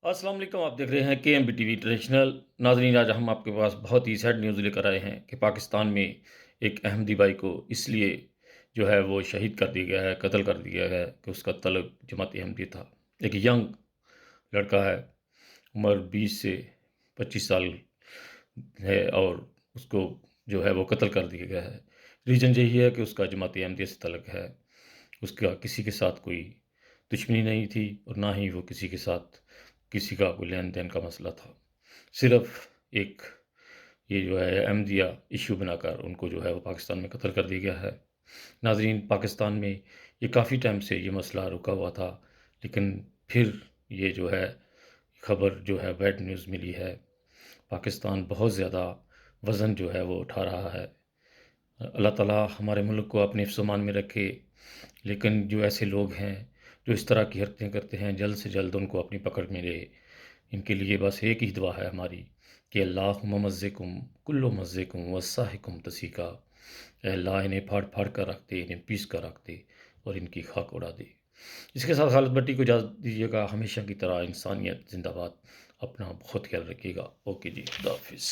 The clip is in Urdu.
السلام علیکم، آپ دیکھ رہے ہیں کے M B T V International ناظرین۔ آج ہم آپ کے پاس بہت ہی سیڈ نیوز لے کر آئے ہیں کہ پاکستان میں ایک احمدی بھائی کو اس لیے جو ہے وہ شہید کر دیا گیا ہے، قتل کر دیا گیا ہے کہ اس کا تعلق جماعت احمدی تھا۔ ایک ینگ لڑکا ہے، عمر 20 سے 25 سال ہے، اور اس کو جو ہے وہ قتل کر دیا گیا ہے۔ ریزن یہی ہے کہ اس کا جماعت احمدیہ سے تعلق ہے، اس کا کسی کے ساتھ کوئی دشمنی نہیں تھی، اور نہ ہی وہ کسی کے ساتھ کسی کا کوئی لین دین کا مسئلہ تھا۔ صرف ایک یہ جو ہے احمدیہ ایشو بنا کر ان کو جو ہے وہ پاکستان میں قتل کر دیا گیا ہے۔ ناظرین، پاکستان میں یہ کافی ٹائم سے یہ مسئلہ رکا ہوا تھا، لیکن پھر یہ جو ہے خبر جو ہے بیڈ نیوز ملی ہے۔ پاکستان بہت زیادہ وزن جو ہے وہ اٹھا رہا ہے۔ اللہ تعالیٰ ہمارے ملک کو اپنے حفظ و امان میں رکھے، لیکن جو ایسے لوگ ہیں جو اس طرح کی حرکتیں کرتے ہیں، جلد سے جلد ان کو اپنی پکڑ میں لے۔ ان کے لیے بس ایک ہی دعا ہے ہماری کہ اللہم مزقکم کل مزقکم وسحقکم تسیقا۔ اے اللہ، انہیں پھاڑ پھاڑ کر رکھ دے، انہیں پیس کر رکھ دے، اور ان کی خاک اڑا دے۔ اس کے ساتھ خالد بٹی کو اجازت دیجیے گا۔ ہمیشہ کی طرح انسانیت زندہ باد۔ اپنا بہت خیال رکھیے گا۔ اوکے جی، خدا حافظ۔